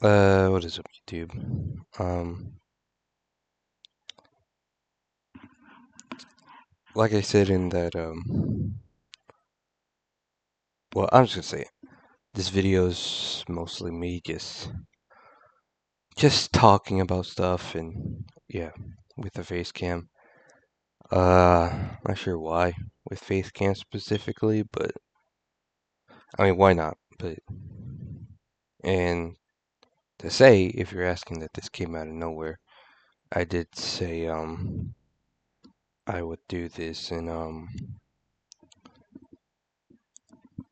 What is up, YouTube? Like I said in that, well, I'm just gonna say it. This video is mostly me just talking about stuff and, yeah, with the face cam. Not sure why with face cam specifically, but, I mean, why not? But, and to say, if you're asking that this came out of nowhere, I did say, I would do this and,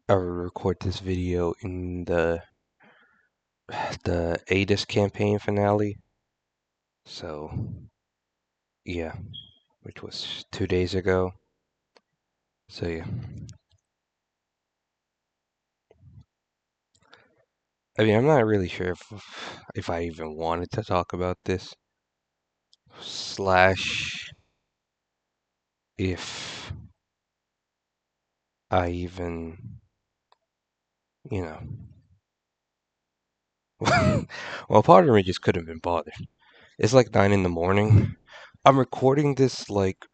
I would record this video in the ADIS campaign finale. So, yeah, which was 2 days ago. So, yeah. I mean, I'm not really sure if I even wanted to talk about this. Slash, if I even, you know. Well, part of me just couldn't have been bothered. It's like 9 in the morning. I'm recording this like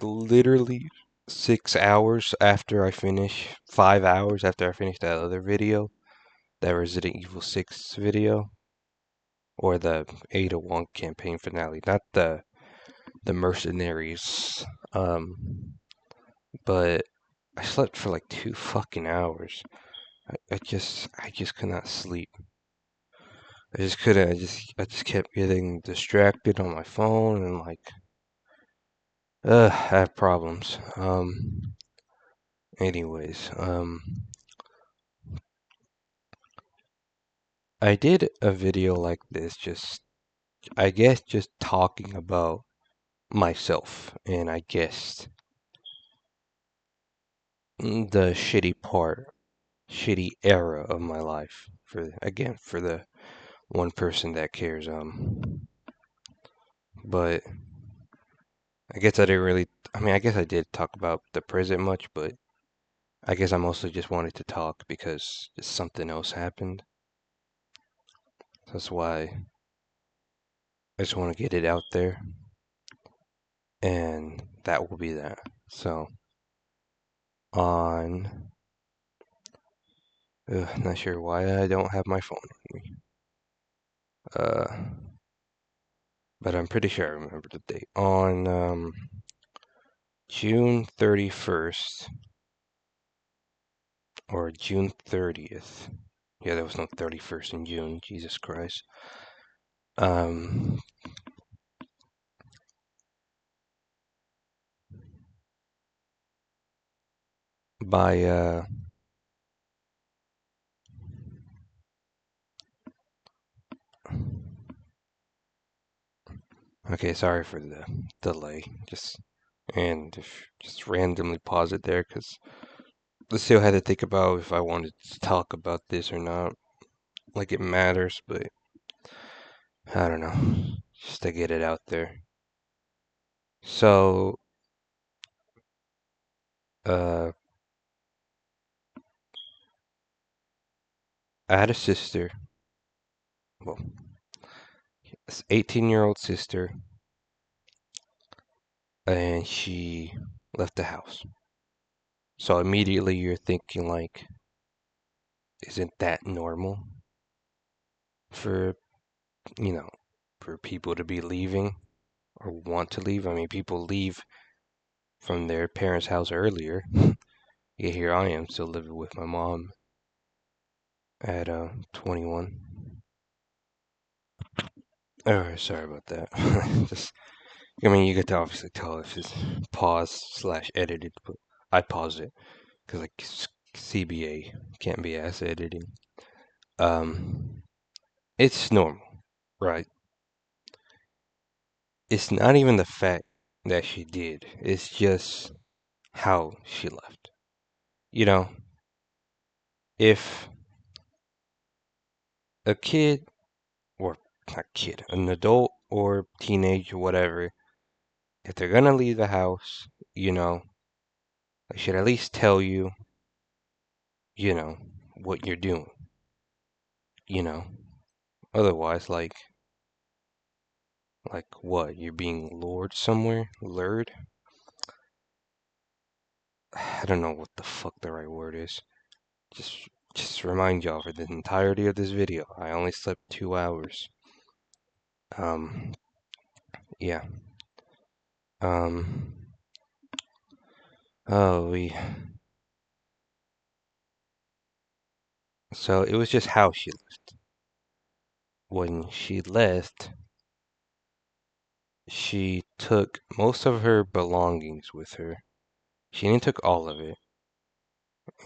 literally 6 hours after I finish, 5 hours after I finish that other video, that Resident Evil 6 video, or the 801 campaign finale, not the mercenaries. But I slept for like 2 fucking hours. I just could not sleep. I just couldn't. I just kept getting distracted on my phone and like, I have problems. Anyways, I did a video like this, I guess, just talking about myself, and I guess the shitty era of my life, for the one person that cares. But I guess I didn't really. I mean, I guess I did talk about the present much, but I guess I mostly just wanted to talk because something else happened. That's why I just want to get it out there, and that will be that. So on, not sure why I don't have my phone on me. But I'm pretty sure I remember the date. On June 31st or June 30th. Yeah, there was no 31st in June. Jesus Christ. Um, by okay, sorry for the delay. Just randomly pause it there because I still had to think about if I wanted to talk about this or not. Like it matters, but I don't know. Just to get it out there. So, uh, I had a sister. Well, 18-year-old sister, and she left the house. So immediately you're thinking like, isn't that normal for, you know, for people to be leaving or want to leave? I mean, people leave from their parents' house earlier. Yeah, here I am still living with my mom at 21. Oh, sorry about that. Just, I mean, you get to obviously tell if it's pause slash edited, but I pause it because like CBA can't be ass editing. Um, it's normal, right? It's not even the fact that she did. It's just how she left. You know, if a kid, or not kid, an adult or teenage or whatever, if they're gonna leave the house, you know, they should at least tell you, you know, what you're doing, you know. otherwise, like what? You're being lured somewhere? Lured? I don't know what the fuck the right word is. Just just remind y'all for the entirety of this video, I only slept 2 hours. Um, yeah. Um, oh, so it was just how she left. When she left, she took most of her belongings with her. She didn't took all of it,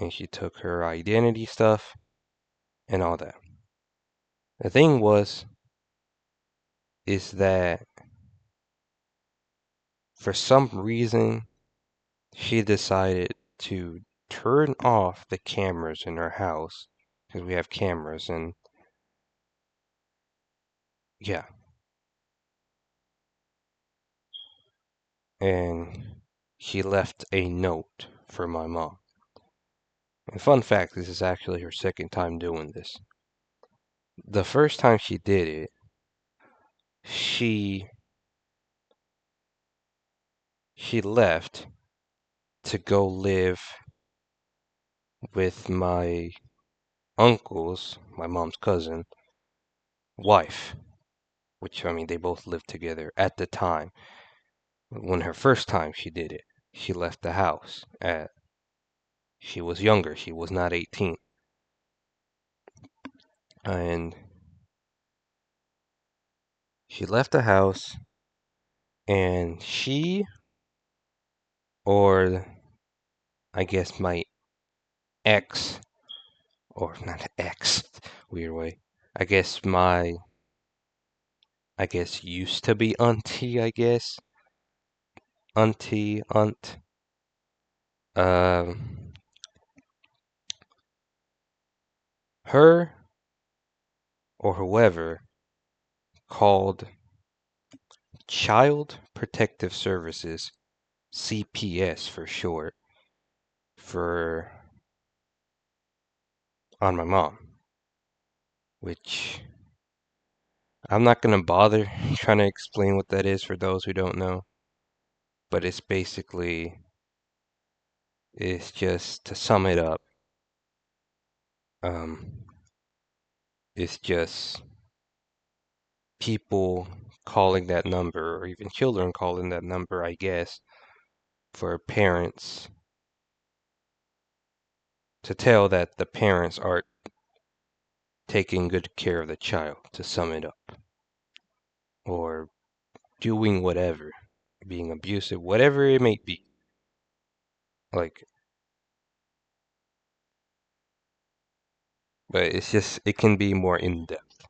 and she took her identity stuff and all that. The thing is that for some reason, she decided to turn off the cameras in our house because we have cameras, and yeah, and she left a note for my mom. And fun fact, this is actually her second time doing this. The first time she did it, she she left to go live with my uncle's, my mom's cousin, wife, which I mean they both lived together at the time. When her first time she did it, she left the house at she was younger, she was not 18. And she left the house and she, or I guess my ex, or not ex, weird way. I guess I guess used to be auntie, I guess. Auntie, aunt. Um, her or whoever called Child Protective Services, CPS for short, for on my mom, which I'm not gonna bother trying to explain what that is for those who don't know, but it's just to sum it up, um, it's just people calling that number, or even children calling that number, I guess, for parents to tell that the parents aren't taking good care of the child, to sum it up, or doing whatever, being abusive, whatever it may be. Like, but it's just, it can be more in depth.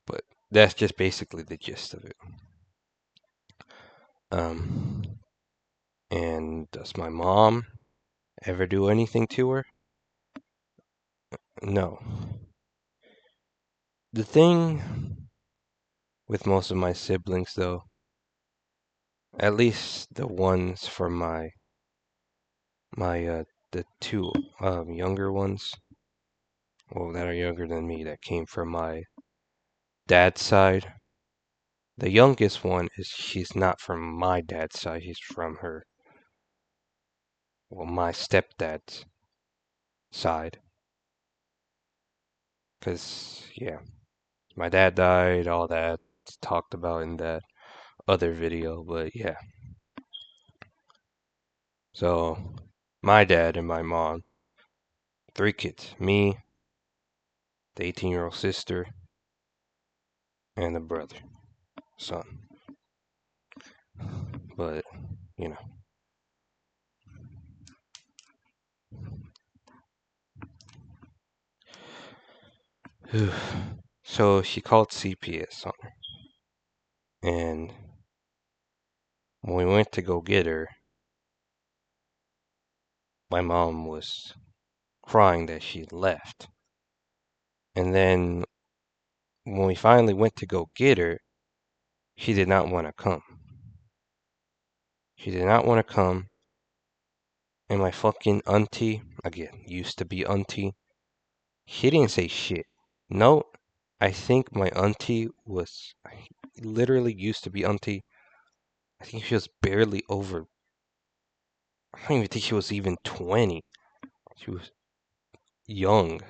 But that's just basically the gist of it. Um, and does my mom ever do anything to her? No. The thing with most of my siblings, though, at least the ones from my the two younger ones, well, that are younger than me, that came from my dad's side. The youngest one is she's not from my dad's side, she's from her, well, my stepdad's side. Cause yeah, my dad died, all that talked about in that other video, but yeah. So my dad and my mom, 3 kids, me, the 18-year-old sister, and the brother, son. But you know. So she called CPS on her. And when we went to go get her, my mom was crying that she left. And then when we finally went to go get her, she did not want to come. She did not want to come. And my fucking auntie, again, used to be auntie, she didn't say shit. No, I think my auntie was literally used to be auntie. I think she was barely over. I don't even think she was even 20. She was young,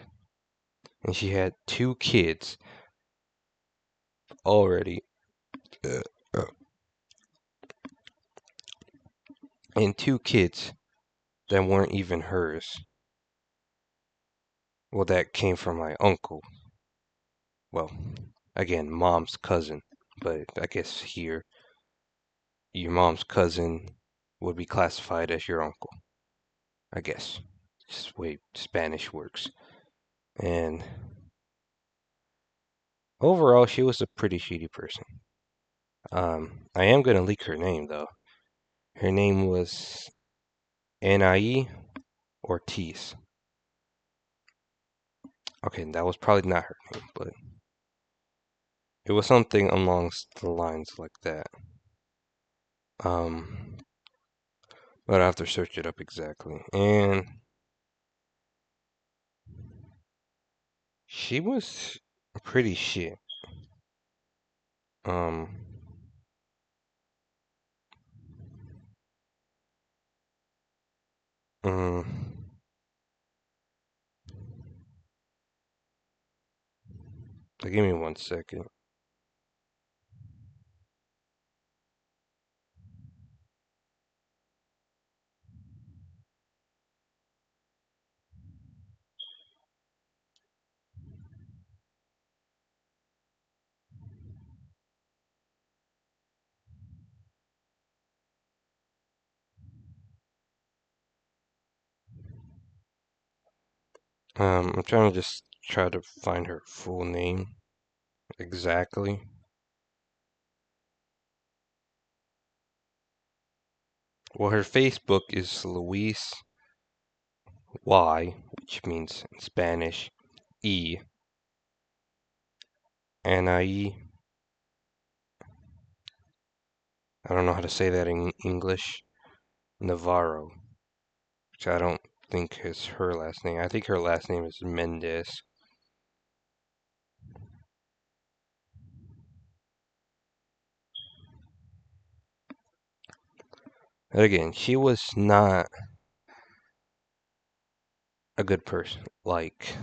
and she had two kids already, uh, uh, and two kids that weren't even hers. Well, that came from my uncle. Well, again, mom's cousin, but I guess here your mom's cousin would be classified as your uncle. I guess. Just the way Spanish works. And overall, she was a pretty shitty person. I am gonna leak her name though. Her name was Anai Ortiz. Okay, that was probably not her name, but it was something along the lines like that. Um, but I have to search it up exactly. And she was pretty shit. Um, mm, give me 1 second. I'm trying to just try to find her full name exactly. Well, her Facebook is Luis Y, which means in Spanish E, and I don't know how to say that in English, Navarro, which I don't think is her last name. I think her last name is Mendez. But again, she was not a good person. Like,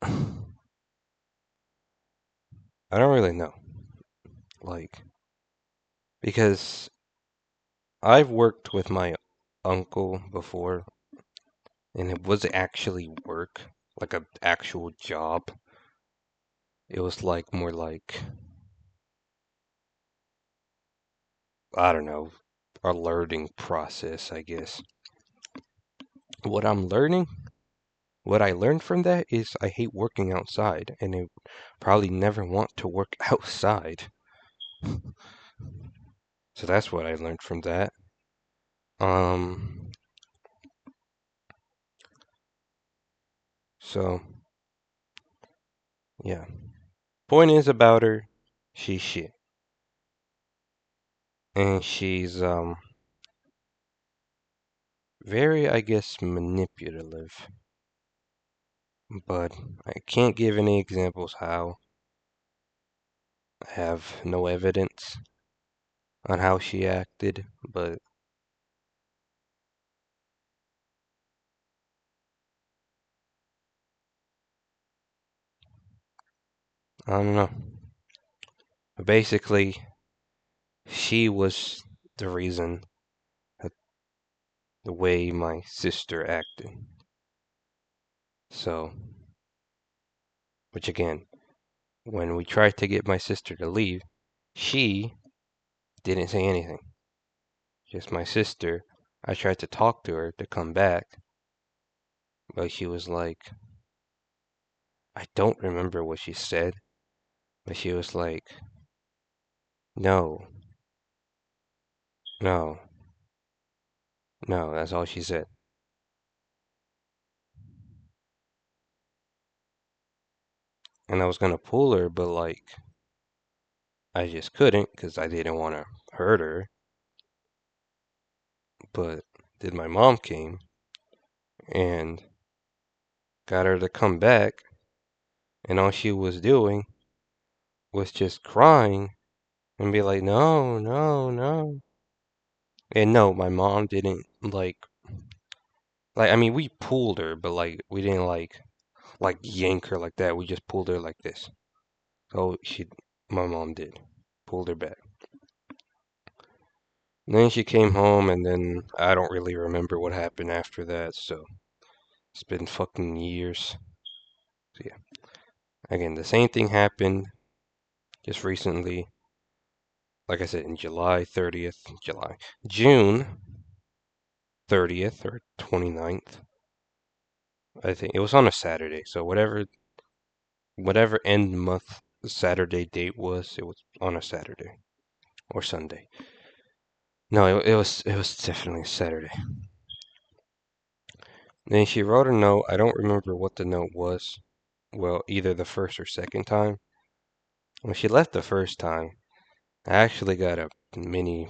I don't really know. Like, because I've worked with my uncle before, and it was actually work, like an actual job. It was like more like, I don't know, a learning process, I guess. What I'm learning, what I learned from that is I hate working outside, and I probably never want to work outside. So that's what I learned from that. Um, so yeah. Point is about her, she's shit. And she's very, I guess, manipulative. But I can't give any examples how. I have no evidence on how she acted, but I don't know. Basically, she was the reason that the way my sister acted. So, which again, when we tried to get my sister to leave, she didn't say anything. Just my sister, I tried to talk to her to come back, but she was like, I don't remember what she said, but she was like, no, no, no, that's all she said. And I was gonna pull her, but like, I just couldn't because I didn't want to hurt her. But Then my mom came and got her to come back, and all she was doing was just crying and be like, no, no, no. And no, my mom didn't like I mean we pulled her, but like we didn't like yank her like that. We just pulled her like this. So my mom did, pulled her back. And then she came home, and then I don't really remember what happened after that. So it's been fucking years. So yeah, again, the same thing happened just recently. Like I said, in June 30th or 29th. I think it was on a Saturday. So whatever end month Saturday date was, it was on a Saturday or Sunday. No, it was definitely Saturday. Then she wrote a note. I don't remember what the note was. Well, either the first or second time. When she left the first time, I actually got a mini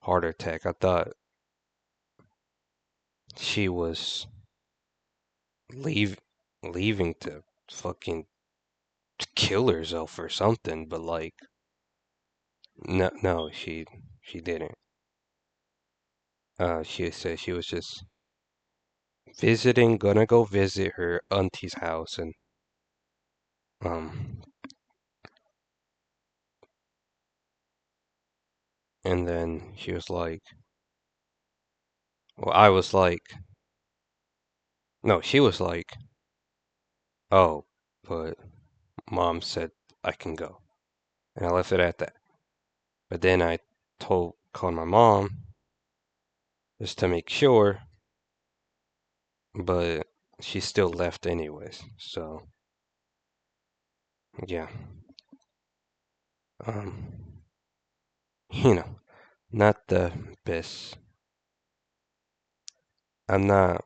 heart attack. I thought she was leave leaving to fucking kill herself or something, but like no, no, she didn't. She said she was just visiting, gonna go visit her auntie's house, um, and then she was like, well, I was like, no, she was like, oh, but mom said I can go, and I left it at that. But then I called my mom just to make sure, but she still left anyways. So yeah, um, you know, not the best. I'm not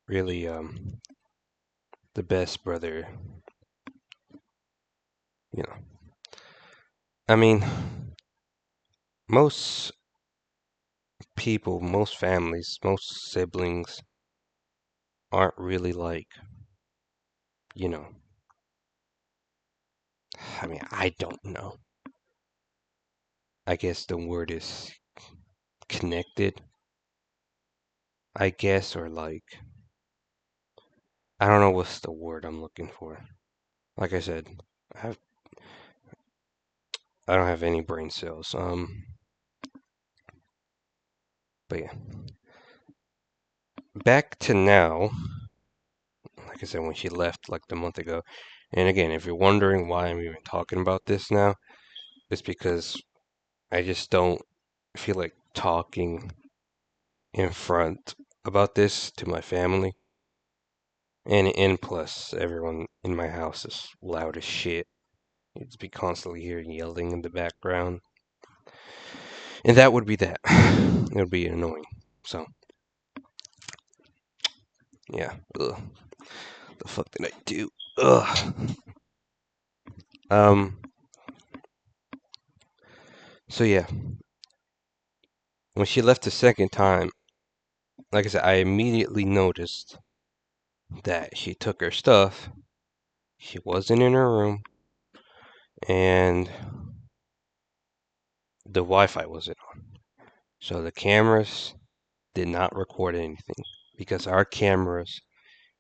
really the best brother, you know. I mean, most people, most families, most siblings aren't really like, you know, I mean, I don't know. I guess the word is connected, I guess, or like, I don't know what's the word I'm looking for. Like I said, I have, I don't have any brain cells. But yeah, back to now. Like I said, when she left like the month ago. And again, if you're wondering why I'm even talking about this now, it's because I just don't feel like talking in front about this to my family. And plus, everyone in my house is loud as shit. You'd be constantly hearing yelling in the background. And that would be that. It would be annoying. So, yeah. Ugh. The fuck did I do? Ugh. Um, so yeah. When she left the second time, like I said, I immediately noticed that she took her stuff. She wasn't in her room, and the Wi-Fi wasn't on. So the cameras did not record anything because our cameras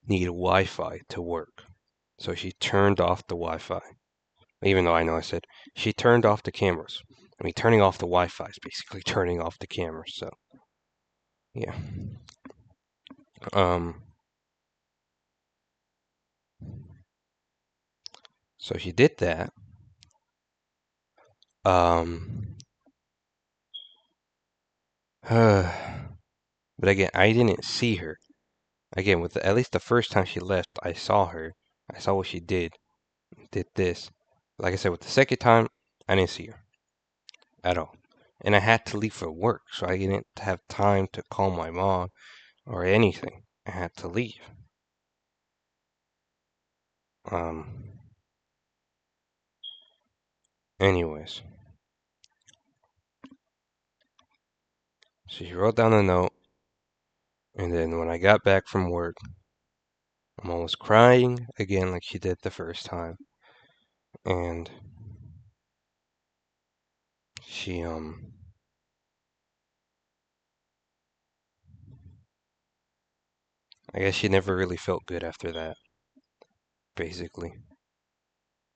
need Wi-Fi to work. So she turned off the Wi-Fi. Even though I know I said she turned off the cameras. I mean, turning off the Wi-Fi is basically turning off the cameras. So yeah. Um. So she did that. Um. but again, I didn't see her. Again, at least the first time she left, I saw her. I saw what she did this. Like I said, with the second time, I didn't see her at all. And I had to leave for work, so I didn't have time to call my mom or anything. I had to leave. Um, anyways, so she wrote down a note. And then when I got back from work, Mom was crying again like she did the first time. And she, I guess she never really felt good after that, basically.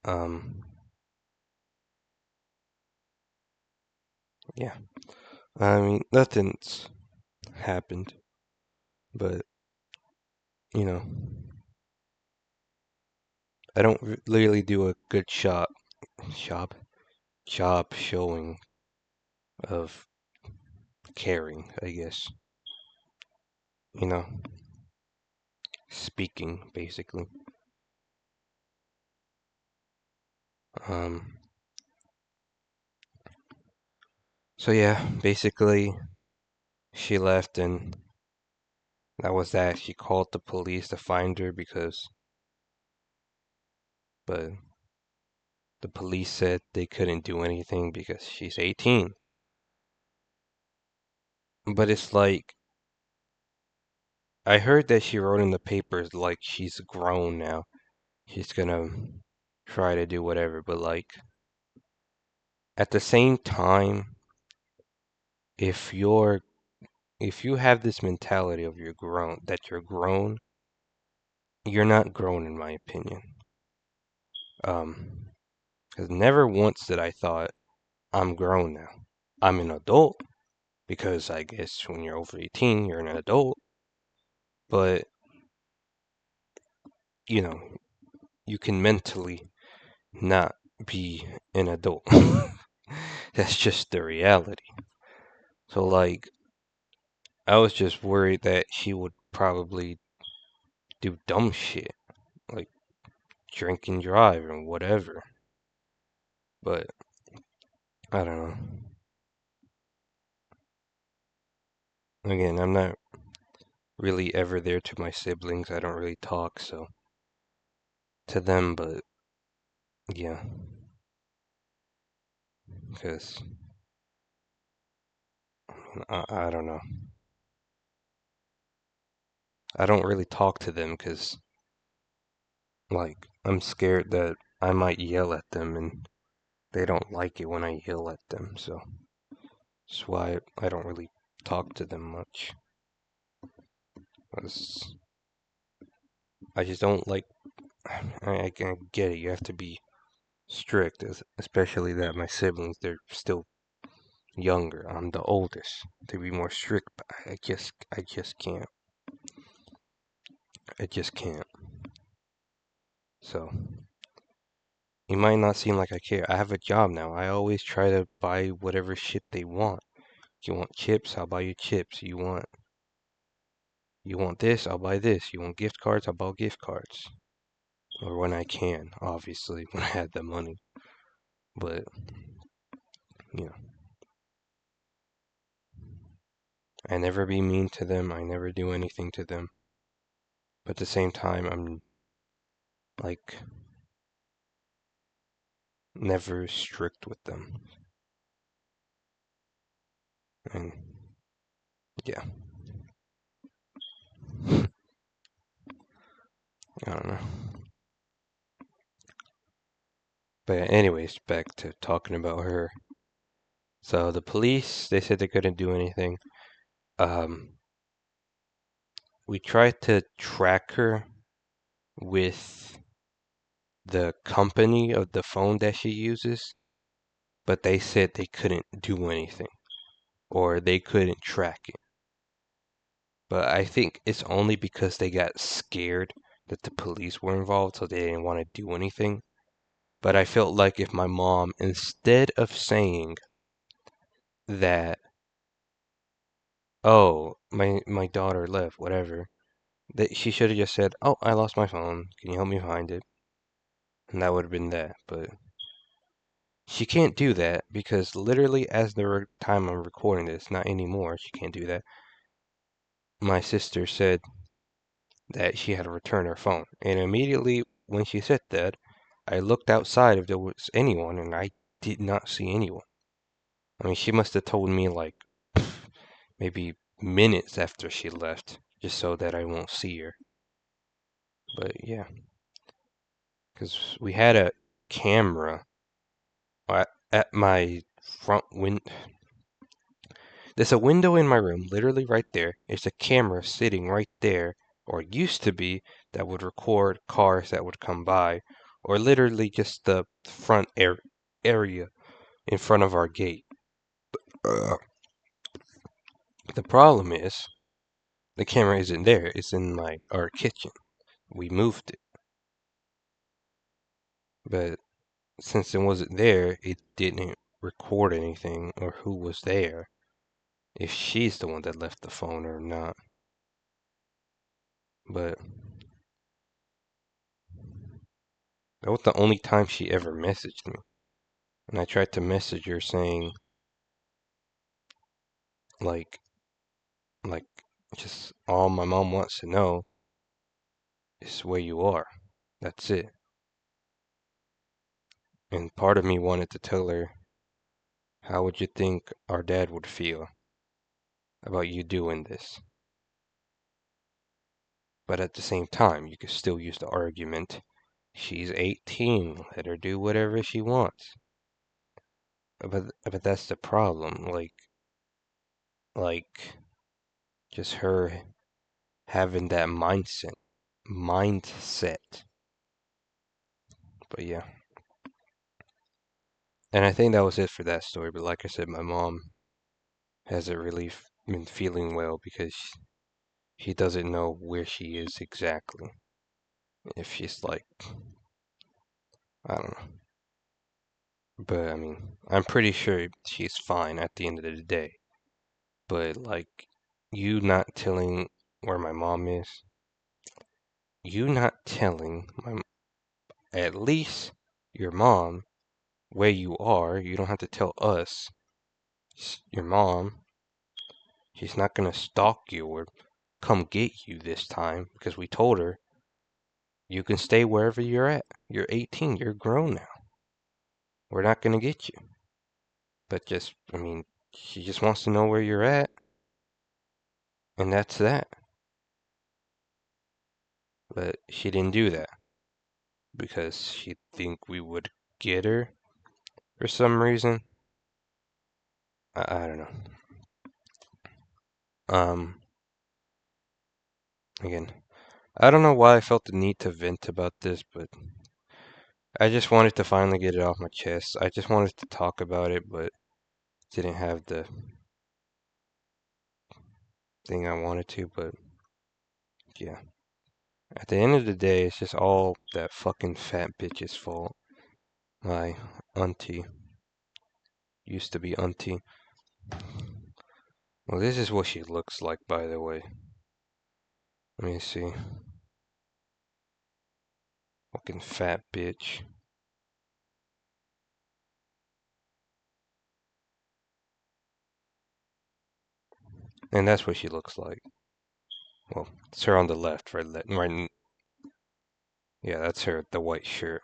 Um, yeah. I mean, nothing's happened, but, you know, I don't really do a good shop, job showing of caring, I guess. You know, speaking, basically. Um, so yeah, basically, she left and that was that. She called the police to find her but the police said they couldn't do anything because she's 18. But it's like, I heard that she wrote in the papers like she's grown now. She's gonna try to do whatever, but like, at the same time, if you're if you have this mentality of you're grown, you're not grown in my opinion. Because never once did I thought I'm grown now. I'm an adult because I guess when you're over 18, you're an adult. But you know, you can mentally not be an adult. That's just the reality. So like, I was just worried that she would probably do dumb shit like drink and drive and whatever. But I don't know. Again, I'm not really ever there to my siblings. I don't really talk so to them, but yeah, because I don't know. I don't really talk to them because like I'm scared that I might yell at them and they don't like it when I yell at them. So that's why I don't really talk to them much. 'Cause I just don't like. I can get it. You have to be strict, especially that my siblings they're still younger. I'm the oldest. To be more strict, but I just can't. I just can't. So it might not seem like I care. I have a job now. I always try to buy whatever shit they want. You want chips? I'll buy you chips. You want this? I'll buy this. You want gift cards? I'll buy gift cards. Or when I can, obviously, when I had the money. But you know, I never be mean to them. I never do anything to them. But at the same time, I'm like never strict with them. And yeah, I don't know. But anyways, back to talking about her. So the police, they said they couldn't do anything. Um, we tried to track her with the company of the phone that she uses, but they said they couldn't do anything or they couldn't track it. But I think it's only because they got scared that the police were involved, so they didn't want to do anything. But I felt like if my mom, instead of saying that, oh, my daughter left, whatever, that she should have just said, oh, I lost my phone. Can you help me find it? And that would have been that. But she can't do that because literally as the time I'm recording this, not anymore, she can't do that. My sister said that she had to return her phone. And immediately when she said that, I looked outside if there was anyone, and I did not see anyone. I mean, she must have told me like maybe minutes after she left. just so that I won't see her. But yeah, because we had a camera at my front window. There's a window in my room, literally right there. There's a camera sitting right there, or used to be, that would record cars that would come by, or literally just the front area in front of our gate. Uh, the problem is, the camera isn't there. It's in our kitchen. We moved it, but since it wasn't there, it didn't record anything or who was there, if she's the one that left the phone or not. But that was the only time she ever messaged me. And I tried to message her saying, like, like, just all my mom wants to know is where you are. That's it. And part of me wanted to tell her, how would you think our dad would feel about you doing this? But at the same time, you could still use the argument, she's 18, let her do whatever she wants. But that's the problem. Like just her having that mindset. But yeah. And I think that was it for that story. But like I said, my mom hasn't really been feeling well because she doesn't know where she is exactly. If she's like, I don't know. But I mean, I'm pretty sure she's fine at the end of the day. But like, you not telling where my mom is, you not telling at least your mom where you are. You don't have to tell us. Your mom, she's not gonna stalk you or come get you this time because we told her you can stay wherever you're at. You're 18, you're grown now. We're not gonna get you. But just, I mean, she just wants to know where you're at, and that's that. But she didn't do that because she think we would get her for some reason. I don't know. Um, Again, I don't know why I felt the need to vent about this, but I just wanted to finally get it off my chest. I just wanted to talk about it, but didn't have the thing I wanted to. But yeah, at the end of the day, it's just all that fucking fat bitch's fault. My auntie used to be auntie. Well, this is what she looks like, by the way. Let me see. Fucking fat bitch. And that's what she looks like. Well, it's her on the left, right? Right. Yeah, that's her. The white shirt.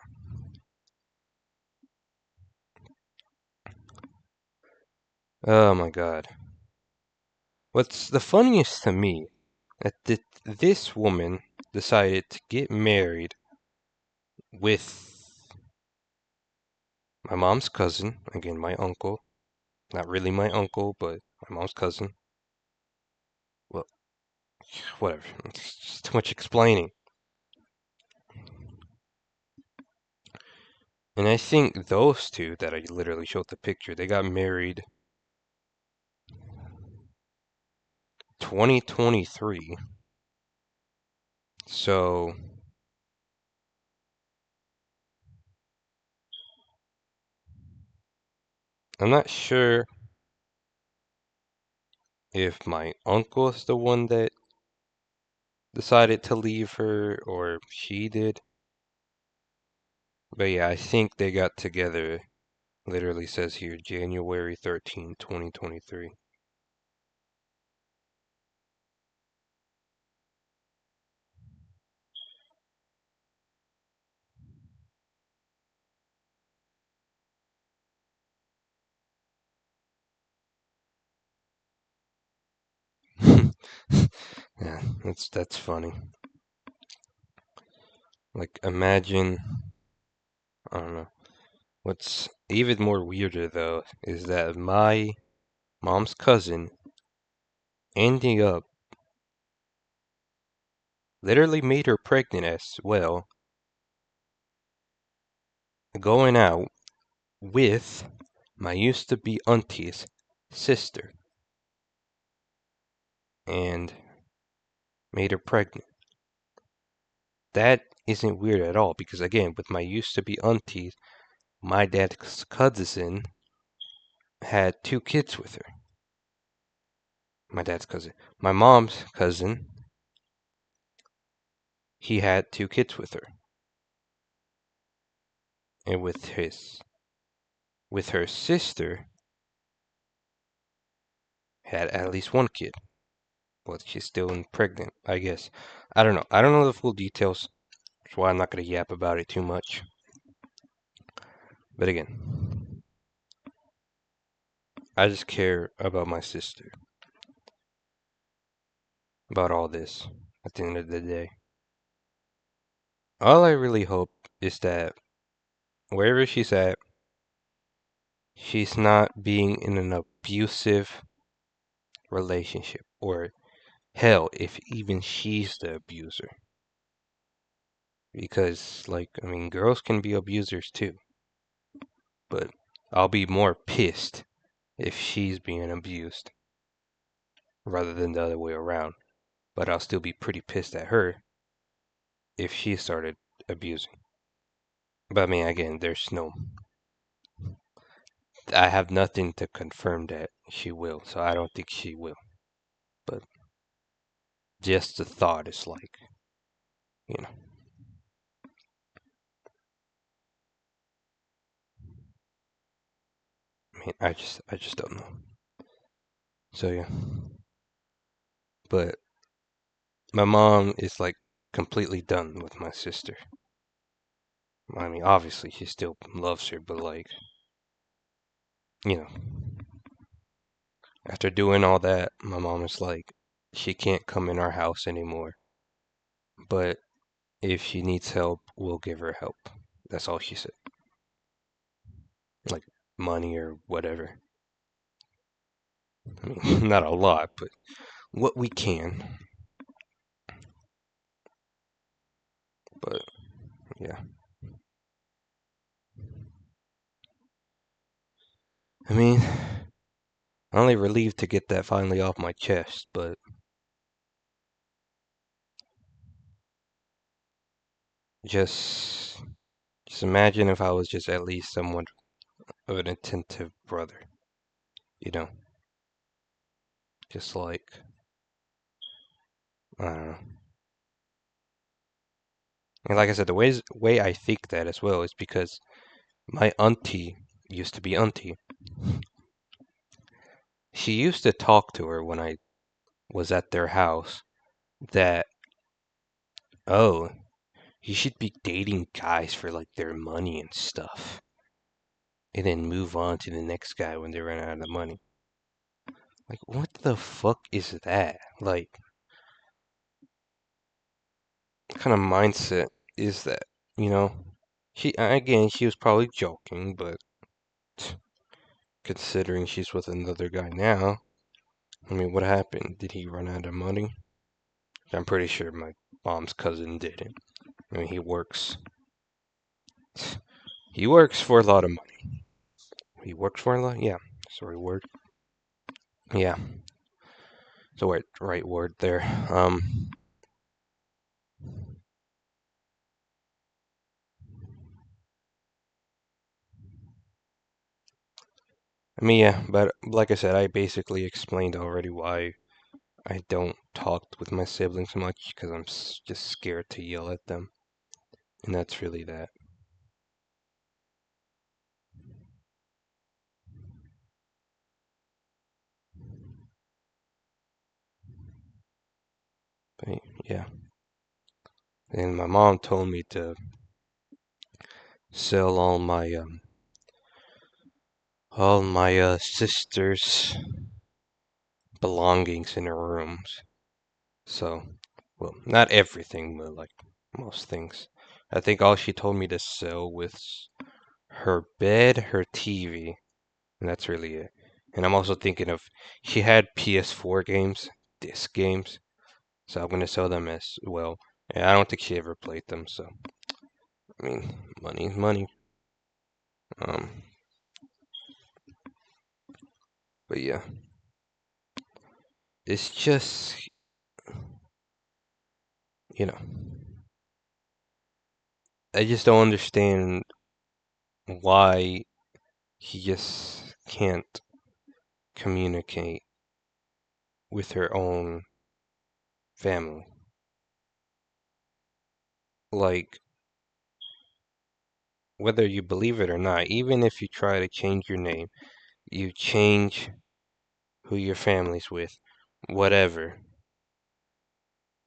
Oh my god. What's the funniest to me that this woman decided to get married with my mom's cousin, again, my uncle. Not really my uncle, but my mom's cousin. Well, whatever. It's just too much explaining. And I think those two that I literally showed the picture, they got married 2023. So I'm not sure if my uncle is the one that decided to leave her or she did. But yeah, I think they got together. Literally says here January 13, 2023. Yeah, that's funny. Like, imagine, I don't know. What's even more weirder though is that my mom's cousin ending up literally made her pregnant as well, going out with my used to be auntie's sister and made her pregnant. That isn't weird at all because, again, with my used to be auntie, my dad's cousin had 2 kids with her. My dad's cousin. My mom's cousin, he had 2 kids with her. And with her sister, had at least 1 kid. But she's still pregnant, I guess. I don't know. I don't know the full details. That's why I'm not going to yap about it too much. But again, I just care about my sister. About all this at the end of the day. All I really hope is that wherever she's at, she's not being in an abusive relationship. Or hell, if even she's the abuser. Because, like, I mean, girls can be abusers too. But I'll be more pissed if she's being abused rather than the other way around. But I'll still be pretty pissed at her if she started abusing. But I mean, again, I have nothing to confirm that she will, so I don't think she will. But just the thought is like, you know, I mean, I just don't know. So yeah, but my mom is like completely done with my sister. I mean, obviously she still loves her, but like, you know, after doing all that, my mom is like, she can't come in our house anymore. But if she needs help, we'll give her help. That's all she said. Like money or whatever. I mean, not a lot, but what we can. But yeah. I mean, I'm only relieved to get that finally off my chest, but just just imagine if I was just at least somewhat of an attentive brother, you know? Just like, I don't know. And like I said, the way I think that as well is because my auntie used to be auntie. She used to talk to her when I was at their house that, oh, you should be dating guys for like their money and stuff. And then move on to the next guy when they run out of money. Like, what the fuck is that? Like, what kind of mindset is that? You know? She was probably joking, but considering she's with another guy now, I mean, what happened? Did he run out of money? I'm pretty sure my mom's cousin didn't. I mean, he works for a lot of money. He works for a lot? Yeah. Sorry, word. Yeah. It's the right word there. I mean, yeah, but like I said, I basically explained already why I don't talk with my siblings much because I'm just scared to yell at them, and that's really that. But yeah, and my mom told me to sell all my sister's belongings in her rooms So, well, not everything, but like most things. I think all she told me to sell was her bed, her TV, and that's really it. And I'm also thinking of she had PS4 games, disc games, so I'm gonna sell them as well. And I don't think she ever played them, so I mean, money is money. Um, but yeah, it's just you know, I just don't understand why he just can't communicate with her own family. Like, whether you believe it or not, even if you try to change your name, you change who your family's with, whatever,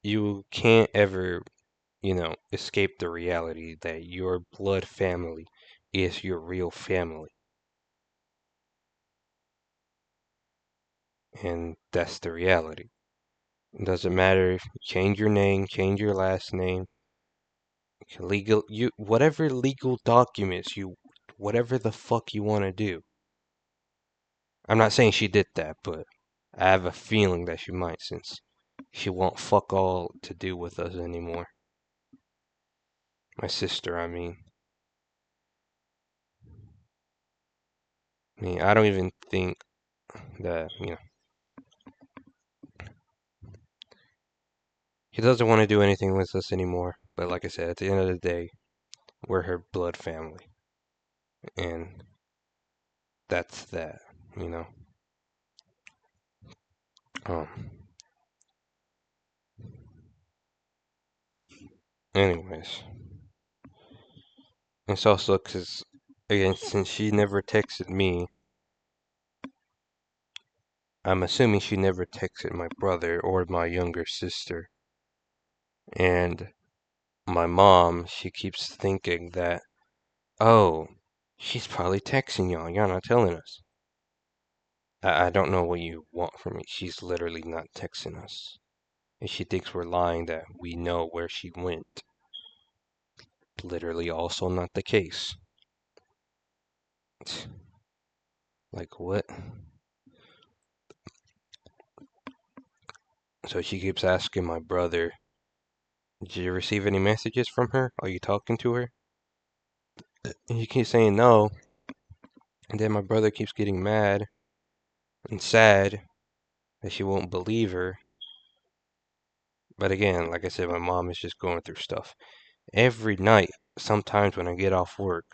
you can't ever, escape the reality that your blood family is your real family. And that's the reality. It doesn't matter if you change your name, change your last name, legal, whatever legal documents whatever the fuck you want to do. I'm not saying she did that, but I have a feeling that she might, since she won't fuck all to do with us anymore. My sister, I mean. I don't even think that, she doesn't want to do anything with us anymore. But like I said, at the end of the day, we're her blood family. And that's that, you know. Um, anyways, it's also because, again, since she never texted me, I'm assuming she never texted my brother or my younger sister. And my mom, she keeps thinking that, oh, she's probably texting y'all. Y'all not telling us. I don't know what you want from me. She's literally not texting us. And she thinks we're lying that we know where she went. Literally also not the case. Like what? So she keeps asking my brother, did you receive any messages from her? Are you talking to her? And he keeps saying no. And then my brother keeps getting mad and sad that she won't believe her. But again, like I said, my mom is just going through stuff. Every night, sometimes when I get off work,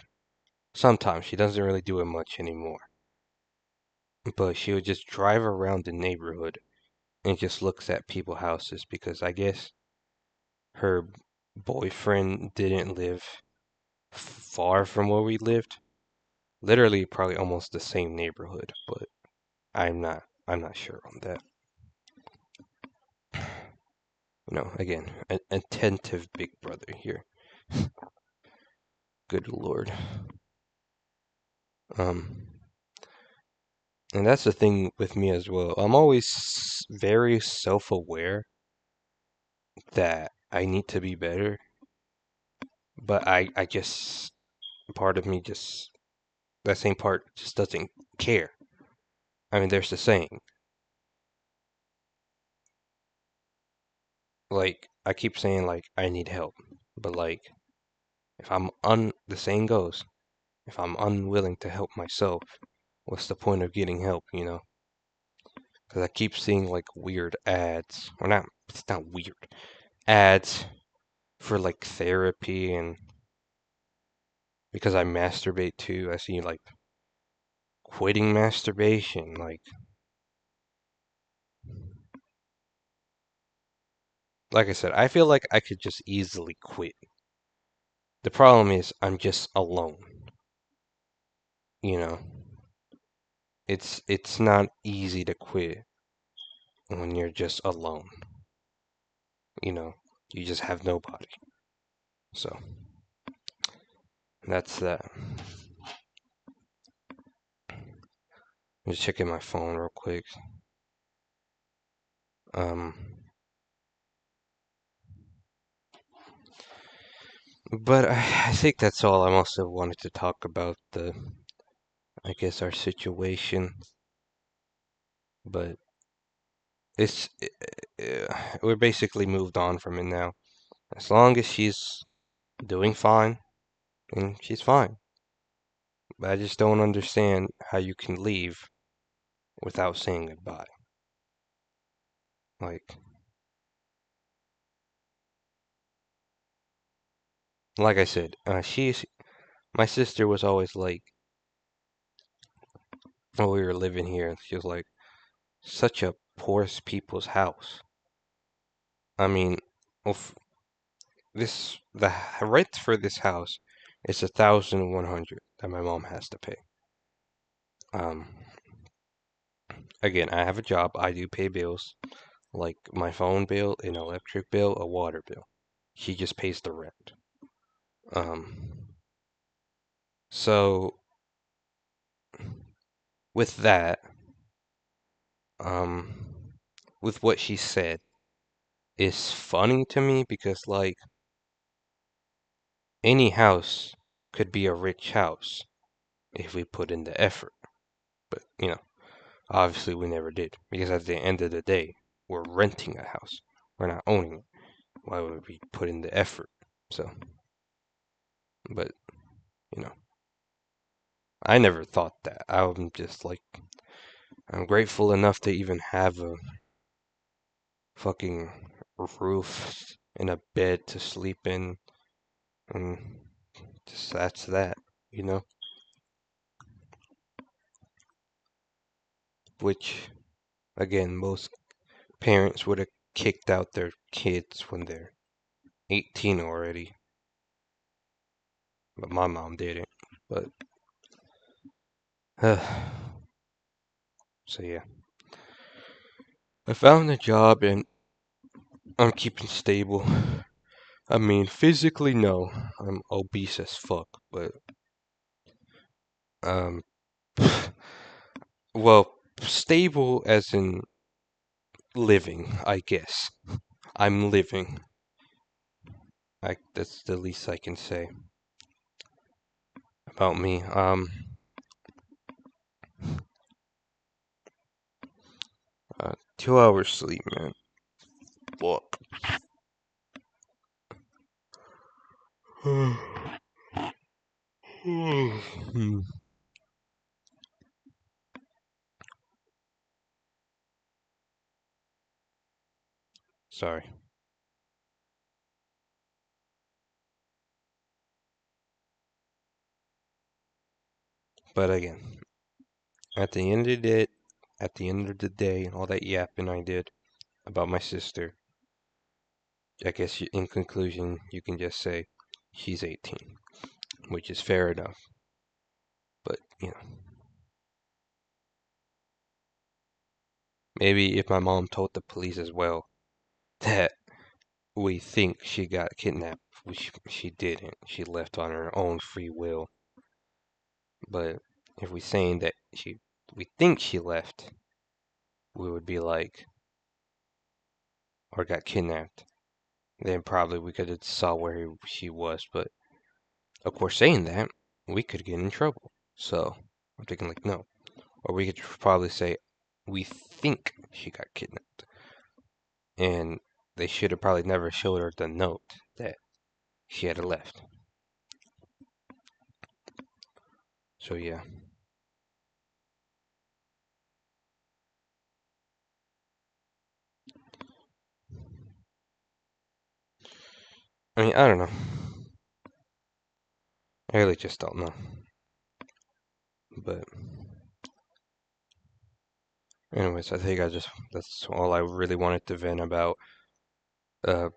sometimes she doesn't really do it much anymore. But she would just drive around the neighborhood and just looks at people's houses because I guess her boyfriend didn't live far from where we lived. Literally probably almost the same neighborhood, but I'm not sure on that. Again, an attentive big brother here. Good lord. Um and that's the thing with me as well. I'm always very self-aware that I need to be better, but I just part of me just that same part just doesn't care. I mean, there's the saying, like I keep saying like I need help, but like if the saying goes, if I'm unwilling to help myself, what's the point of getting help, you know? Because I keep seeing like weird ads, or not, it's not weird, ads for like therapy, and because I masturbate too, I see like quitting masturbation, like I said, I feel like I could just easily quit. The problem is I'm just alone, you know? It's not easy to quit when you're just alone, you know? You just have nobody. So, that's that. I'm just checking my phone real quick. Um But I think that's all I also wanted to talk about I guess, our situation. But it's, we're basically moved on from it now. As long as she's doing fine, and she's fine. But I just don't understand how you can leave without saying goodbye. Like, like I said, my sister was always like, when we were living here, she was like, such a poor people's house. I mean, of the rent for this house is 1,100 that my mom has to pay. Um, Again, I have a job. I do pay bills, like my phone bill, an electric bill, a water bill. She just pays the rent. Um, so with that, um, with what she said, is funny to me because like any house could be a rich house if we put in the effort. But obviously we never did because at the end of the day, we're renting a house. We're not owning it. Why would we put in the effort? So, but you know, I never thought that. I'm just like, I'm grateful enough to even have a fucking roof and a bed to sleep in, and just that's that, you know? Which, again, most parents would have kicked out their kids when they're 18 already, but my mom didn't. But, so yeah. I found a job and I'm keeping stable. I mean, physically, no. I'm obese as fuck, but, um, well, stable as in living, I guess. I'm living. That's the least I can say about me. 2 hours sleep, man. Fuck. Sorry. But again, at the end of the day, all that yapping I did about my sister, I guess in conclusion, you can just say she's 18, which is fair enough. But, maybe if my mom told the police as well that we think she got kidnapped, which she didn't. She left on her own free will. But if we're saying that we think she left, we would be like, or got kidnapped, then probably we could have saw where she was. But of course, saying that, we could get in trouble. So I'm thinking like, no. Or we could probably say, we think she got kidnapped. And they should have probably never showed her the note that she had left. So yeah. I mean, I don't know. I really just don't know. But anyways, I think that's all I really wanted to vent about.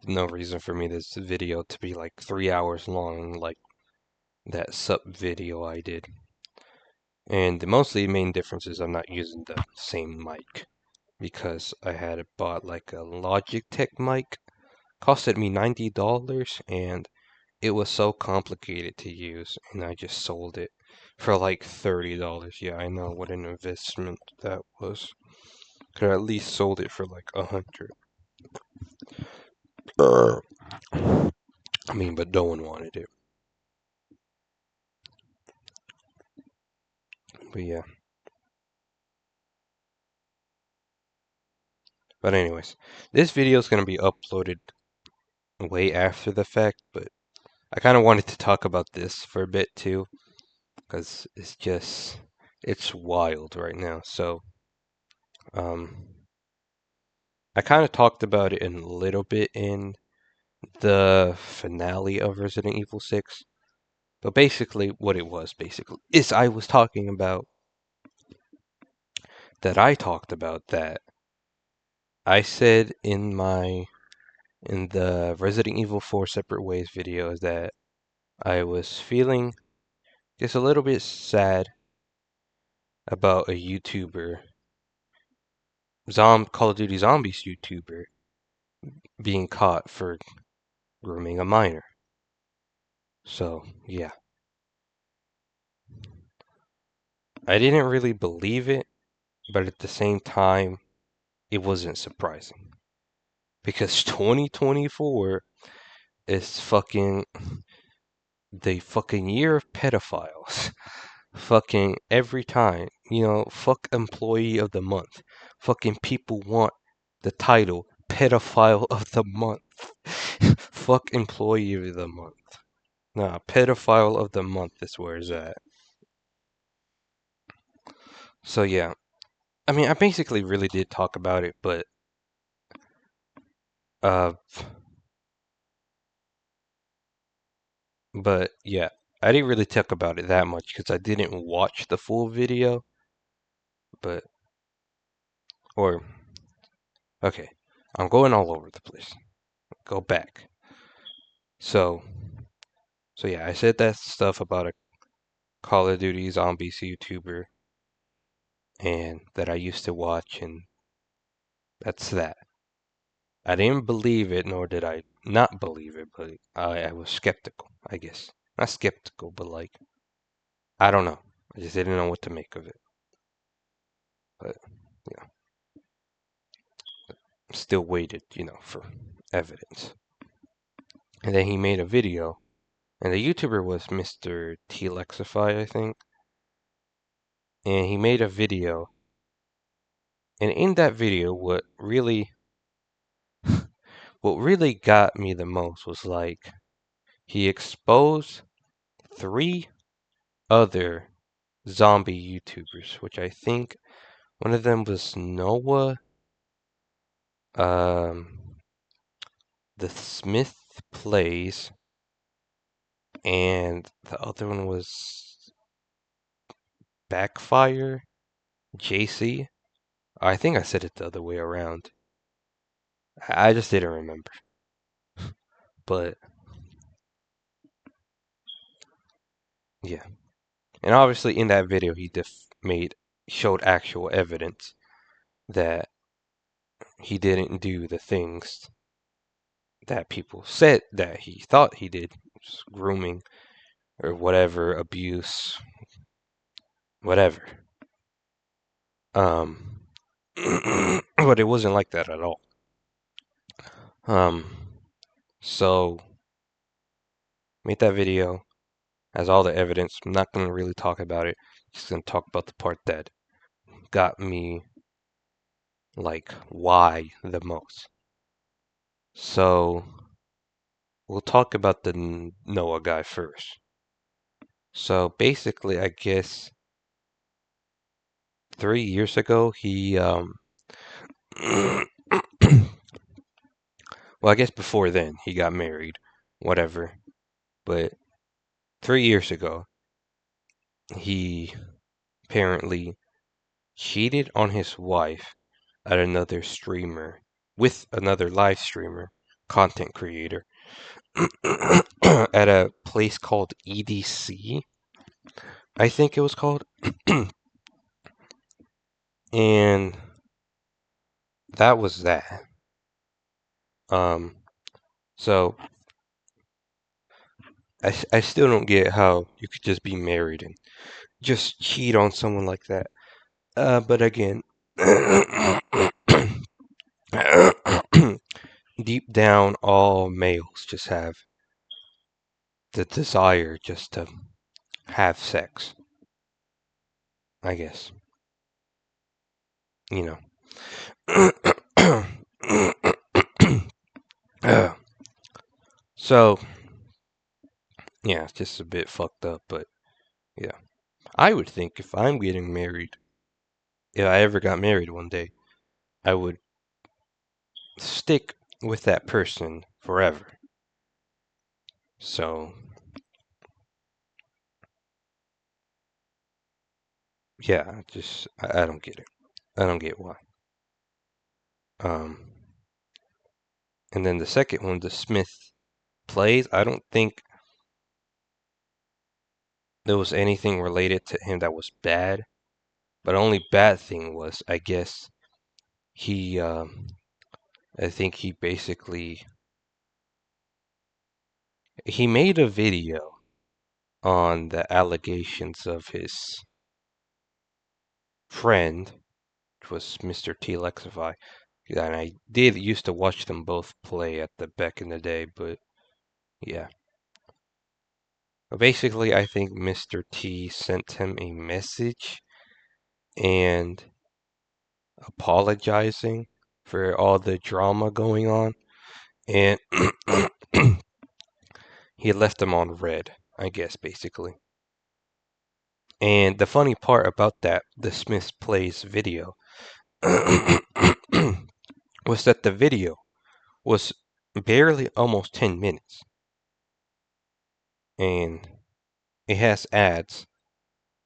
No reason for me this video to be like 3 hours long, like that sup video I did. And mostly the main difference is I'm not using the same mic because I had bought like a Logitech mic, costed me $90, and it was so complicated to use, and I just sold it for like $30. Yeah, I know what an investment that was. Could at least sold it for like 100. I mean, but no one wanted it. But yeah. But anyways, this video is going to be uploaded way after the fact, but I kind of wanted to talk about this for a bit too, because it's wild right now. So, I kind of talked about it in a little bit in the finale of Resident Evil 6, but basically what it was is I talked about that I said in the Resident Evil 4 Separate Ways video that I was feeling just a little bit sad about a YouTuber, Call of Duty Zombies YouTuber, being caught for grooming a minor. So, yeah. I didn't really believe it, but at the same time, it wasn't surprising. Because 2024 is the fucking year of pedophiles. Fucking every time, fuck employee of the month. Fucking people want the title pedophile of the month. Fuck employee of the month. Nah, pedophile of the month is where it's at. So yeah, I mean, I basically really did talk about it, uh, but yeah, I didn't really talk about it that much because I didn't watch the full video. But or okay, I'm going all over the place. Go back. So yeah, I said that stuff about a Call of Duty Zombies YouTuber and that I used to watch, and that's that. I didn't believe it, nor did I not believe it, but I was skeptical, I guess. Not skeptical, but like, I don't know. I just didn't know what to make of it. But, yeah, still waited, for evidence. And then he made a video, and the YouTuber was Mr. T-Lexify, I think. And he made a video, and in that video, what really got me the most was like, he exposed 3 other zombie YouTubers, which I think one of them was Noah, um, the Smith Plays, and the other one was Backfire JC. I think I said it the other way around. I just didn't remember. But yeah, and obviously in that video he showed actual evidence that he didn't do the things that people said that he thought he did, grooming or whatever, abuse, whatever. Um, but it wasn't like that at all. Um, so made that video, has all the evidence. I'm not gonna really talk about it. Just gonna talk about the part that got me like why the most. So we'll talk about the Noah guy first. So basically, I guess 3 years ago he well, I guess before then he got married, whatever. But 3 years ago, he apparently cheated on his wife at another streamer, with another live streamer, content creator, at a place called EDC, I think it was called. And that was that. So I still don't get how you could just be married and just cheat on someone like that. But again, deep down, all males just have the desire just to have sex, I guess. You know. So, yeah, it's just a bit fucked up, but yeah. I would think if I'm getting married, if I ever got married one day, I would stick with that person forever. So, yeah, I don't get it. I don't get why. Um, and then the second one, the Smith plays, I don't think there was anything related to him that was bad. But only bad thing was, I guess, he, I think he basically, he made a video on the allegations of his friend, which was Mr. T. Lexify. And I did used to watch them both play at the back in the day, but yeah. But basically, I think Mr. T sent him a message and apologizing for all the drama going on, and he left him on red, I guess, basically. And the funny part about that, the Smiths Plays video, was that the video was barely almost 10 minutes. And it has ads.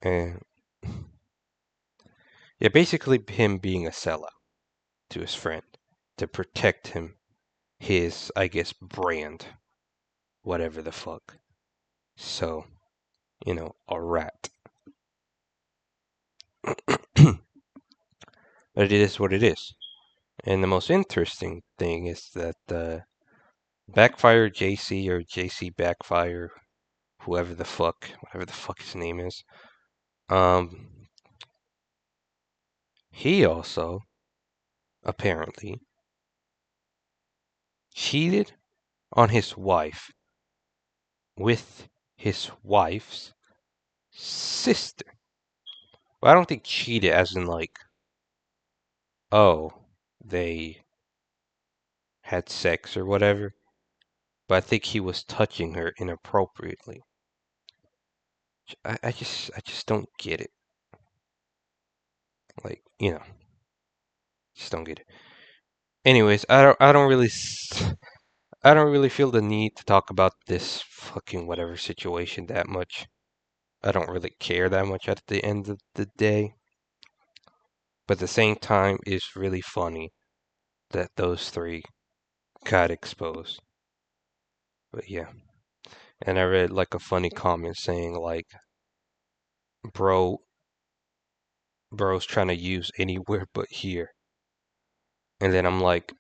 And yeah, basically him being a sellout to his friend to protect him, his, I guess, brand, whatever the fuck. So, a rat. But it is what it is. And the most interesting thing is that Backfire JC or JC Backfire, whatever the fuck his name is, he also apparently cheated on his wife with his wife's sister. Well, I don't think cheated as in like, oh, they had sex or whatever, but I think he was touching her inappropriately. I just don't get it. Like, just don't get it. Anyways, I don't really feel the need to talk about this fucking whatever situation that much. I don't really care that much at the end of the day. But at the same time, it's really funny that those three got exposed. But yeah. And I read like a funny comment saying like, bro, bro's trying to use anywhere but here. And then I'm like,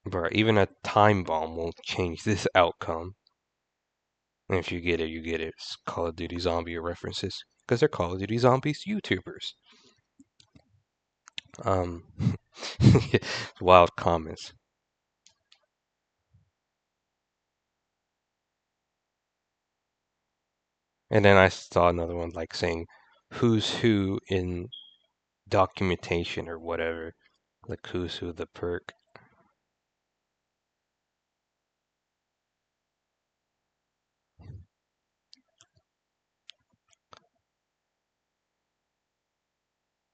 bro, even a time bomb won't change this outcome. And if you get it, you get it. It's Call of Duty Zombie references. Because they're Call of Duty Zombies YouTubers. Um, wild comments. And then I saw another one like saying, who's who in documentation or whatever. Like who's who the perk.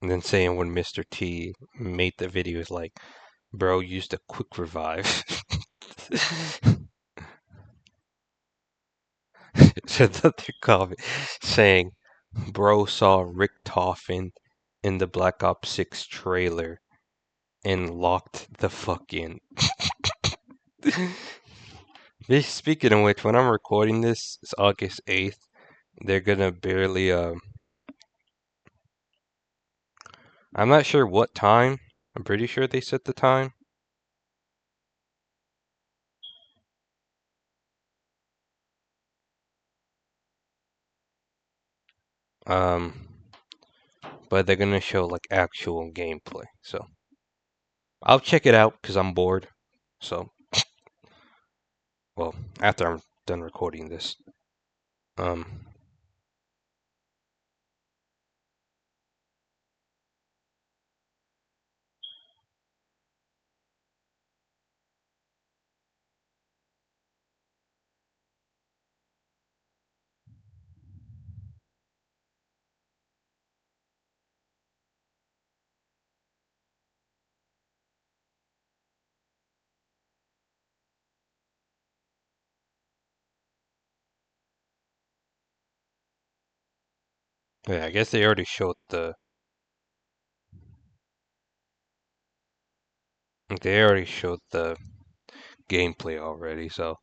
And then saying when Mr. T made the video is like, bro used a quick revive. Another comment saying, bro saw Rick Toffin in the Black Ops 6 trailer and locked the fuck in. Speaking of which, when I'm recording this, it's August 8th. They're gonna barely, I'm not sure what time. I'm pretty sure they set the time. Um, but they're gonna show like actual gameplay. So I'll check it out because I'm bored. So Well, after I'm done recording this. Um, yeah, I guess they already showed the. They already showed the gameplay already, so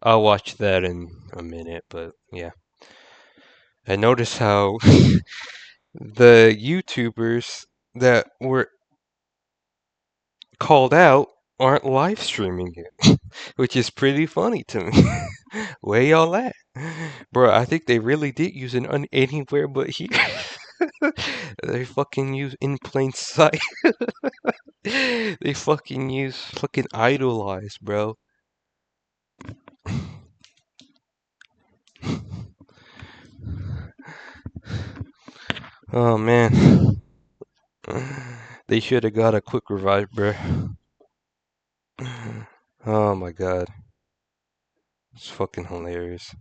I'll watch that in a minute. But yeah, I noticed how the YouTubers that were called out aren't live streaming it, which is pretty funny to me. Where y'all at? Bro, I think they really did use it anywhere but here. They fucking use in plain sight. They fucking use fucking idolize, bro. Oh man. They should have got a quick revive, bro. Oh my god. It's fucking hilarious.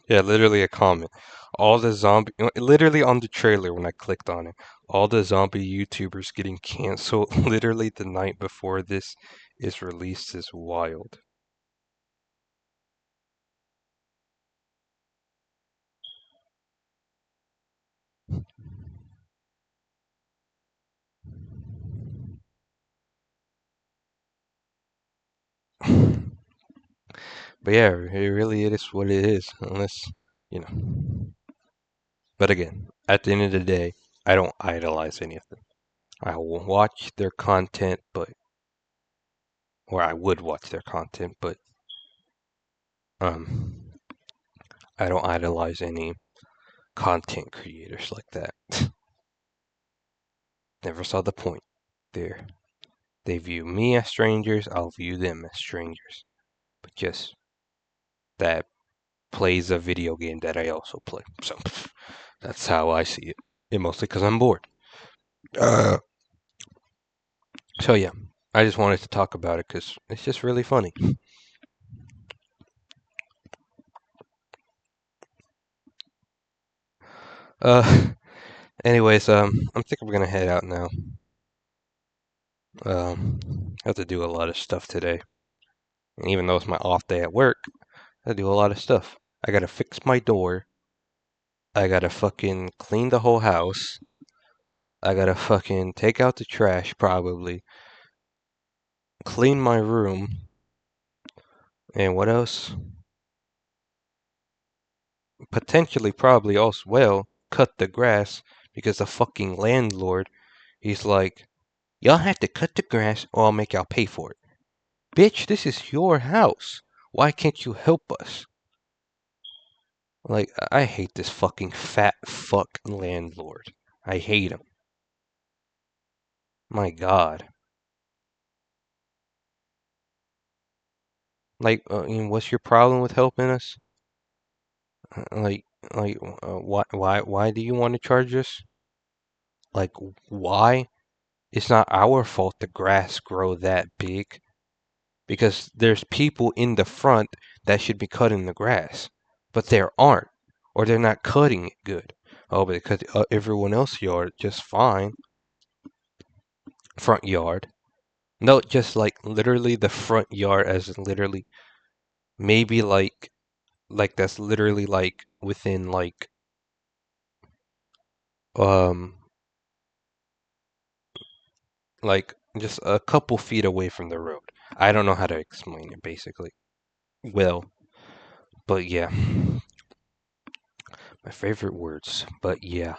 Yeah, literally a comment. All the zombie, literally on the trailer when I clicked on it, all the zombie YouTubers getting canceled literally the night before this is released is wild. But yeah, it really it is what it is, unless, you know. But again, at the end of the day, I don't idolize any of them. I will watch their content, but or I would watch their content, but um, I don't idolize any content creators like that. Never saw the point there. They view me as strangers, I'll view them as strangers. But just that plays a video game that I also play. So that's how I see it. And mostly because I'm bored. Uh, so yeah, I just wanted to talk about it because it's just really funny. Uh, anyways, I'm thinking we're gonna head out now. I have to do a lot of stuff today, and even though it's my off day at work, I have to do a lot of stuff. I gotta fix my door. I gotta fucking clean the whole house. I gotta fucking take out the trash, probably. Clean my room. And what else? Potentially, probably also, well, cut the grass because the fucking landlord, he's like, y'all have to cut the grass or I'll make y'all pay for it. Bitch, this is your house. Why can't you help us? Like, I hate this fucking fat fuck landlord. I hate him. My god. Like, what's your problem with helping us? Like, why do you want to charge us? Like, why? It's not our fault the grass grow that big because there's people in the front that should be cutting the grass, but there aren't, or they're not cutting it good. Oh, but they cut everyone else's yard just fine. Front yard. No, just like literally the front yard, as in literally maybe like that's literally like within um like just a couple feet away from the road. I don't know how to explain it basically. Well, but yeah, my favorite words. But yeah,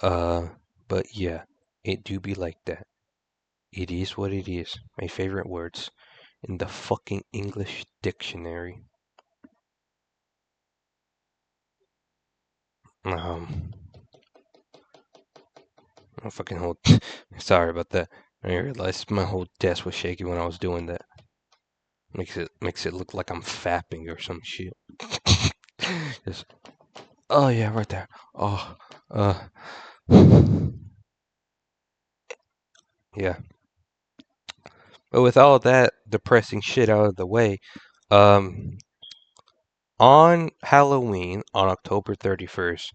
uh, but yeah, it do be like that. It is what it is. My favorite words in the fucking English dictionary. Um, I fucking hold. Sorry about that. I realized my whole desk was shaking when I was doing that. Makes it look like I'm fapping or some shit. Just, oh yeah, right there. Oh, uh, yeah. But with all that depressing shit out of the way, um, on Halloween on October 31st,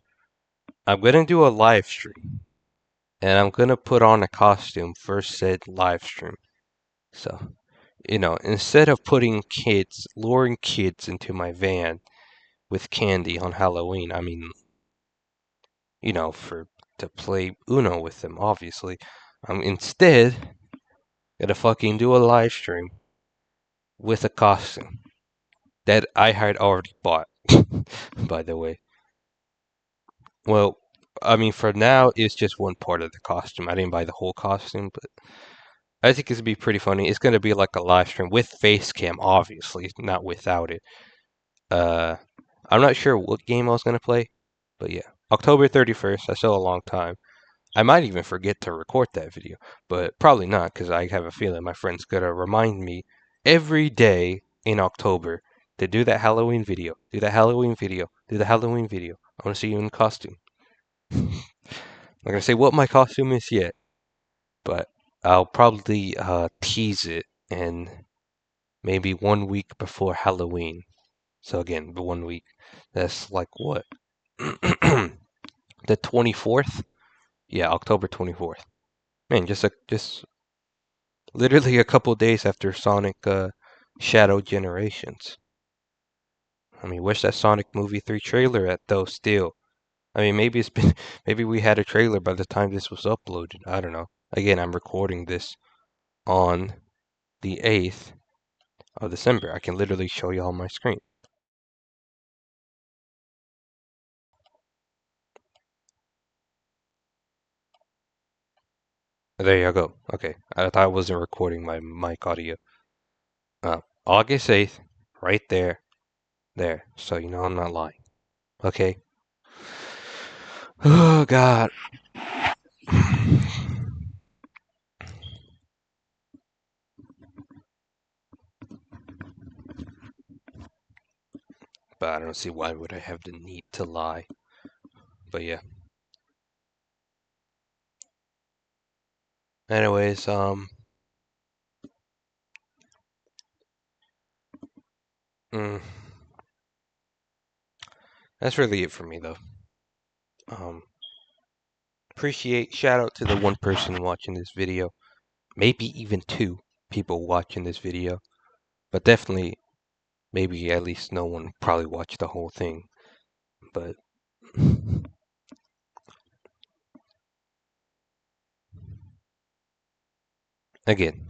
I'm gonna do a live stream, and I'm gonna put on a costume for said live stream. So, instead of luring kids into my van with candy on Halloween, I mean, for to play Uno with them, obviously, I'm instead gonna fucking do a live stream with a costume that I had already bought, by the way. Well, I mean, for now, it's just one part of the costume. I didn't buy the whole costume, but I think it's gonna be pretty funny. It's gonna be like a live stream with face cam, obviously, not without it. Uh, I'm not sure what game I was gonna play, but yeah, October 31st. That's still a long time. I might even forget to record that video, but probably not because I have a feeling my friend's gonna remind me every day in October to do that Halloween video, do that Halloween video, do the Halloween video. I want to see you in costume. I'm not gonna say what my costume is yet, but I'll probably tease it and maybe 1 week before Halloween. So again, the 1 week. That's like what? The 24th? Yeah, October 24th. Man, just literally a couple days after Sonic Shadow Generations. I mean, where's that Sonic Movie 3 trailer at though still? I mean, maybe it's been maybe we had a trailer by the time this was uploaded. I don't know. Again, I'm recording this on the 8th of December. I can literally show you on my screen. There you go. Okay. I thought I wasn't recording my mic audio. August 8th, right there. There. So you know I'm not lying. Okay? Oh god. But I don't see why would I have the need to lie. But yeah. Anyways, mm, that's really it for me though. Um, shout out to the one person watching this video, maybe even two people watching this video, but definitely maybe at least no one probably watched the whole thing. But again,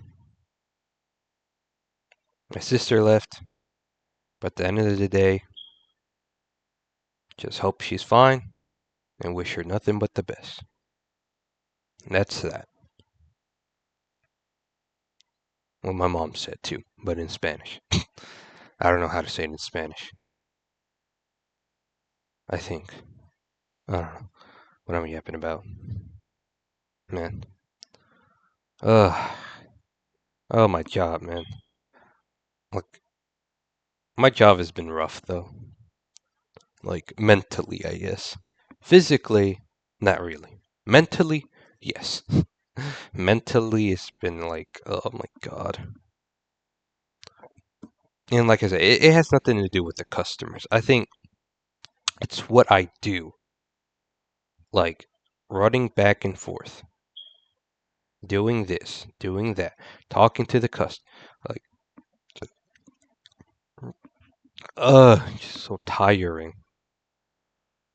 my sister left, but at the end of the day, just hope she's fine and wish her nothing but the best. And that's that. What my mom said too, but in Spanish. I don't know how to say it in Spanish. I think. I don't know what I'm yapping about. Man. Ugh. Oh, my job, man. Like, my job has been rough, though. Like, mentally, I guess. Physically, not really. Mentally, yes. Mentally, it's been like, oh my god. And like I said, it has nothing to do with the customers. I think it's what I do. Like, running back and forth. Doing this, doing that. Talking to the customer. Like, just so tiring.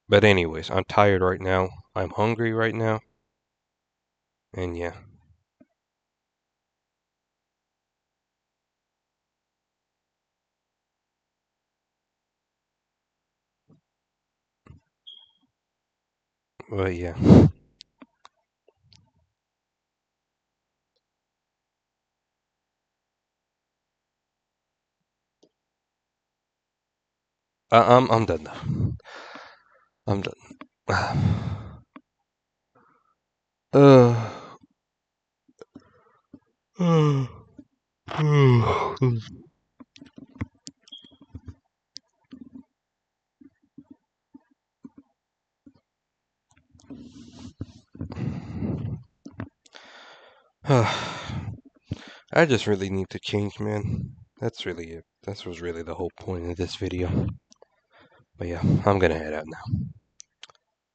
But anyways, I'm tired right now. I'm hungry right now. And yeah. But yeah. I'm done now. I'm done. uh I just really need to change, man. That's really it. That was really the whole point of this video. But yeah, I'm gonna head out now.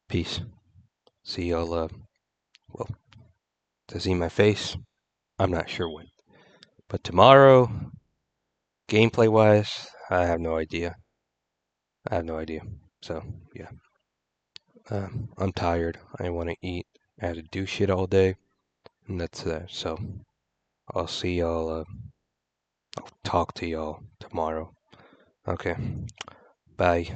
Peace. See y'all, well, to see my face, I'm not sure when. But tomorrow, gameplay-wise, I have no idea. So, yeah. I'm tired. I want to eat. I had to do shit all day. And that's that. So, I'll see y'all, I'll talk to y'all tomorrow. Okay. Bye.